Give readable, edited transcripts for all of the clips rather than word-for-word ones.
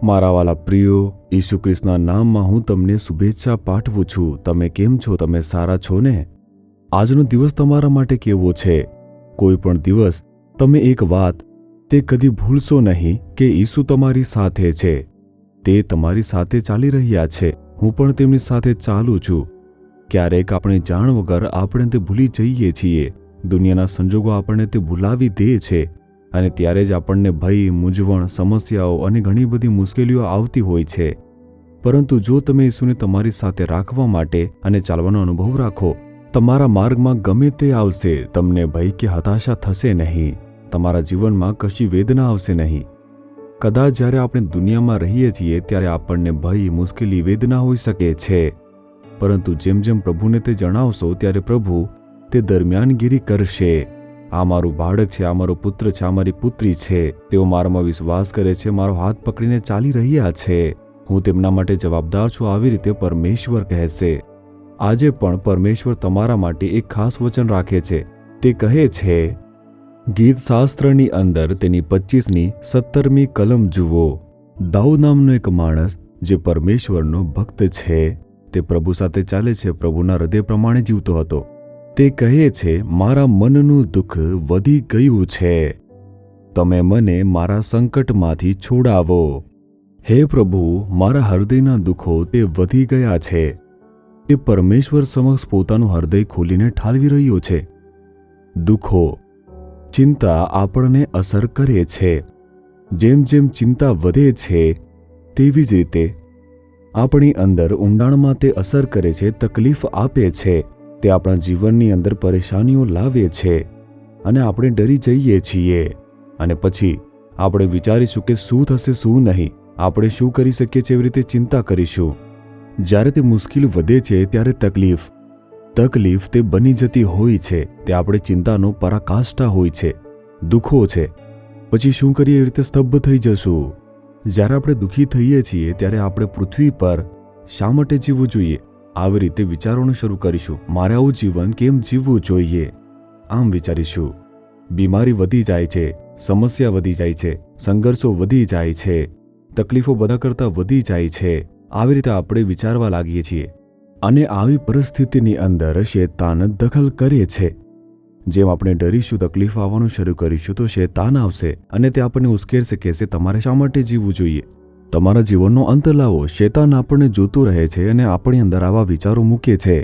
મારા વાલા પ્રિયો, ઈસુ ખ્રિસ્તના નામમાં હું તમને શુભેચ્છા પાઠવું છું. તમે કેમ છો? તમે સારા છો ને? આજનો દિવસ તમારા માટે કેવો છે? કોઈ પણ દિવસ તમે એક વાત તે કદી ભૂલશો નહીં કે ઈસુ તમારી સાથે છે. તે તમારી સાથે ચાલી રહ્યા છે. હું પણ તેમની સાથે ચાલું છું. ક્યારેક આપણે જાણ વગર આપણે તે ભૂલી જઈએ છીએ. દુનિયાના સંજોગો આપણને તે ભૂલાવી દે છે અને ત્યારે જ આપણને ભય, મૂંઝવણ, સમસ્યાઓ અને ઘણી બધી મુશ્કેલીઓ આવતી હોય છે. પરંતુ જો તમે ઈસુને તમારી સાથે રાખવા માટે અને ચાલવાનો અનુભવ રાખો, તમારા માર્ગમાં ગમે તે આવશે, તમને ભય કે હતાશા થશે નહીં. તમારા જીવનમાં કશી વેદના આવશે નહીં. કદાચ જ્યારે આપણે દુનિયામાં રહીએ છીએ ત્યારે આપણને ભય, મુશ્કેલી, વેદના હોઈ શકે છે. પરંતુ જેમ જેમ પ્રભુને તે જણાવશો ત્યારે પ્રભુ તે દરમિયાનગીરી કરશે. આ મારું બાળક છે, આ મારો પુત્ર છે, આ મારી પુત્રી છે. તેઓ મારામાં વિશ્વાસ કરે છે, મારો હાથ પકડીને ચાલી રહ્યા છે. હું તેમના માટે જવાબદાર છું. આવી રીતે પરમેશ્વર કહેશે. આજે પણ પરમેશ્વર તમારા માટે એક ખાસ વચન રાખે છે. તે કહે છે, ગીત શાસ્ત્રની અંદર તેની 25ની 17મી કલમ જુઓ. દાઉદ નામનો એક માણસ જે પરમેશ્વરનો ભક્ત છે, તે પ્રભુ સાથે ચાલે છે, પ્રભુના હૃદય પ્રમાણે જીવતો હતો. તે કહે છે, મારા મનનું દુઃખ વધી ગયું છે. તમે મને મારા સંકટમાંથી છોડાવો. હે પ્રભુ, મારા હૃદયના દુઃખો તે વધી ગયા છે. તે પરમેશ્વર સમક્ષ પોતાનું હૃદય ખોલીને ઠાલવી રહ્યો છે. દુઃખો, ચિંતા આપણને અસર કરે છે. જેમ જેમ ચિંતા વધે છે તેવી જ રીતે આપણી અંદર ઊંડાણમાં તે અસર કરે છે, તકલીફ આપે છે. તે આપણા જીવનની અંદર પરેશાનીઓ લાવે છે અને આપણે ડરી જઈએ છીએ. અને પછી આપણે વિચારીશું કે શું થશે, શું નહીં, આપણે શું કરી શકીએ છીએ, એવી રીતે ચિંતા કરીશું. જ્યારે તે મુશ્કેલ વધે છે ત્યારે તકલીફ તે બની જતી હોય છે. તે આપણે ચિંતાનો પરાકાષ્ઠા હોય છે. દુઃખો છે. પછી શું કરીએ? એવી રીતે સ્તબ્ધ થઈ જશું. જ્યારે આપણે દુઃખી થઈએ છીએ ત્યારે આપણે પૃથ્વી પર શા માટે જીવવું જોઈએ? આવી રીતે વિચારવાનું શરૂ કરીશું. મારે આવું જીવન કેમ જીવવું જોઈએ? આમ વિચારીશું. બીમારી વધી જાય છે, સમસ્યા વધી જાય છે, સંઘર્ષો વધી જાય છે, તકલીફો બધા કરતાં વધી જાય છે. આવી રીતે આપણે વિચારવા લાગીએ છીએ અને આવી પરિસ્થિતિની અંદર શેતાન દખલ કરે છે. જેમ આપણે ડરીશું, તકલીફ આવવાનું શરૂ કરીશું તો શેતાન આવશે અને તે આપણને ઉશ્કેરશે, કહેશે તમારે શા માટે જીવવું જોઈએ? તમારા જીવનનો અંત લાવો. શેતાન આપણને જોતું રહે છે અને આપણી અંદર આવા વિચારો મૂકે છે.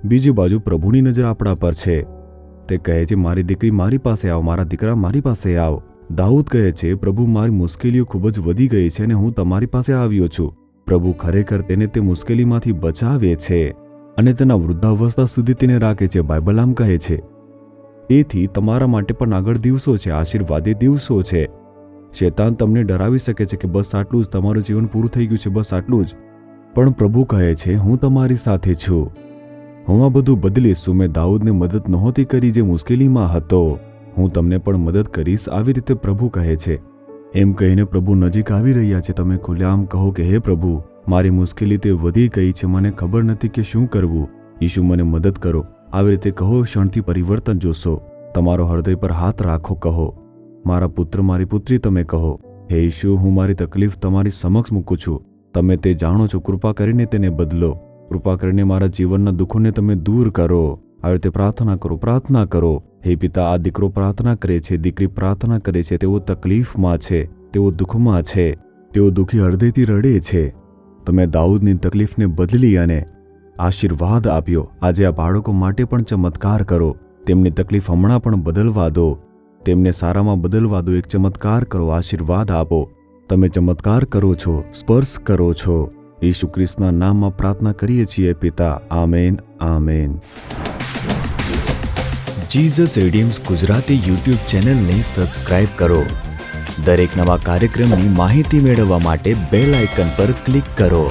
બીજી બાજુ પ્રભુની નજર આપણા પર છે. તે કહે છે, મારી દીકરી મારી પાસે આવ, મારા દીકરા મારી પાસે આવ. દાઉદ કહે છે, પ્રભુ મારી મુશ્કેલીઓ ખૂબ જ વધી ગઈ છે અને હું તમારી પાસે આવ્યો છું. પ્રભુ ખરેખર તેને તે મુશ્કેલીમાંથી બચાવે છે અને તેના વૃદ્ધાવસ્થા સુધી તેને રાખે છે. બાઇબલ આમ કહે છે. તેથી તમારા માટે પણ આગળ દિવસો છે, આશીર્વાદી દિવસો છે. શેતાન તમને ડરાવી શકે છે કે બસ આટલું જ, તમારું જીવન પૂરું થઈ ગયું છે, બસ આટલું જ. પણ પ્રભુ કહે છે, હું તમારી સાથે છું. હું આ બધું બદલીશ. મેં દાઉદને મદદ નહોતી કરી જે મુશ્કેલીમાં હતો, હું તમને પણ મદદ કરીશ. આવી રીતે પ્રભુ કહે છે. એમ કહીને પ્રભુ નજીક આવી રહ્યા છે. તમે ખુલ્લેઆમ કહો કે હે પ્રભુ, મારી મુશ્કેલી તે વધી ગઈ છે, મને ખબર નથી કે શું કરવું. ઈસુ મને મદદ કરો. આવી રીતે કહો. ક્ષણથી પરિવર્તન જોશો. તમારો હૃદય પર હાથ રાખો. કહો, મારા પુત્ર, મારી પુત્રી, તમે કહો, હે ઈસુ, હું મારી તકલીફ તમારી સમક્ષ મૂકું છું. તમે તે જાણો છો. કૃપા કરીને તેને બદલો. કૃપા કરીને મારા જીવનના દુઃખોને તમે દૂર કરો. આવી રીતે પ્રાર્થના કરો, પ્રાર્થના કરો. હે પિતા, આ દીકરો પ્રાર્થના કરે છે, દીકરી પ્રાર્થના કરે છે. તેઓ તકલીફમાં છે, તેઓ દુઃખમાં છે, તેઓ દુઃખી હૃદયથી રડે છે. તમે દાઉદની તકલીફને બદલી અને આશીર્વાદ આપ્યો. આજે આ બાળકો માટે પણ ચમત્કાર કરો. તેમની તકલીફ હમણાં પણ બદલવા દો. તેમને સારામાં બદલવા દો. એક ચમત્કાર કરો, આશીર્વાદ આપો. તમે ચમત્કાર કરો છો, સ્પર્શ કરો છો. ઈસુ ખ્રિસ્તના નામમાં પ્રાર્થના કરીએ છીએ પિતા. Amen, amen. Jesus Redeems Gujarati YouTube ચેનલને સબસ્ક્રાઇબ કરો. દરેક નવા કાર્યક્રમની માહિતી મેળવવા માટે બેલ આઇકન પર ક્લિક કરો.